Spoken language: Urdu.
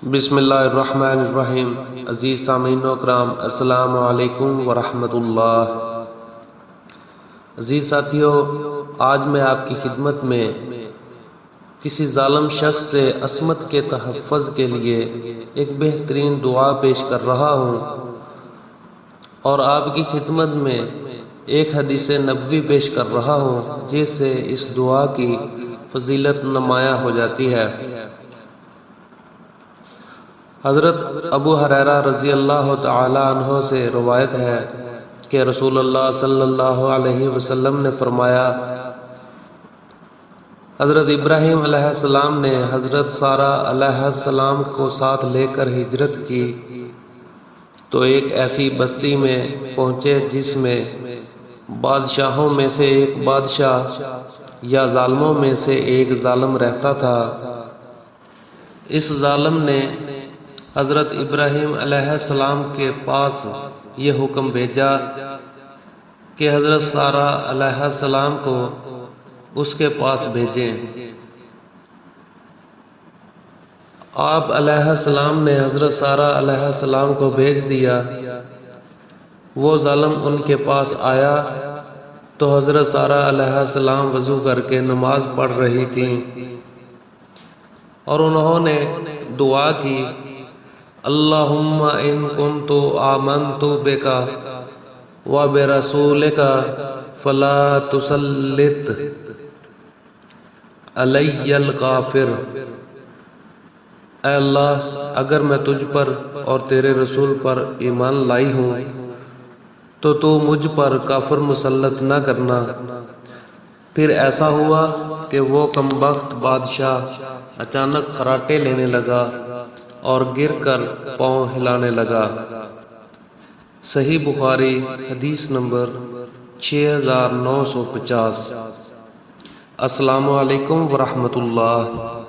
بسم اللہ الرحمن الرحیم۔ عزیز سامعین و کرام، السلام علیکم ورحمۃ اللہ۔ عزیز ساتھیو، آج میں آپ کی خدمت میں کسی ظالم شخص سے عصمت کے تحفظ کے لیے ایک بہترین دعا پیش کر رہا ہوں، اور آپ کی خدمت میں ایک حدیث نبوی پیش کر رہا ہوں جس سے اس دعا کی فضیلت نمایاں ہو جاتی ہے۔ حضرت ابو ہریرہ رضی اللہ تعالی عنہ سے روایت ہے کہ رسول اللہ صلی اللہ علیہ وسلم نے فرمایا، حضرت ابراہیم علیہ السلام نے حضرت سارہ علیہ السلام کو ساتھ لے کر ہجرت کی تو ایک ایسی بستی میں پہنچے جس میں بادشاہوں میں سے ایک بادشاہ یا ظالموں میں سے ایک ظالم رہتا تھا۔ اس ظالم نے حضرت ابراہیم علیہ السلام کے پاس یہ حکم بھیجا کہ حضرت سارہ علیہ السلام کو اس کے پاس بھیجیں۔ آپ علیہ السلام نے حضرت سارہ علیہ السلام کو بھیج دیا۔ وہ ظالم ان کے پاس آیا تو حضرت سارہ علیہ السلام وضو کر کے نماز پڑھ رہی تھیں، اور انہوں نے دعا کی، اللہم ان کنت آمنت بک و برسولک فلا تسلط علی الکافر۔ اے اللہ، اگر میں تجھ پر اور تیرے رسول پر ایمان لائی ہوں تو تو مجھ پر کافر مسلط نہ کرنا۔ پھر ایسا ہوا کہ وہ کمبخت بادشاہ اچانک خراٹے لینے لگا اور گر کر پاؤں ہلانے لگا۔ صحیح بخاری حدیث نمبر 6950۔ السلام علیکم ورحمۃ اللہ۔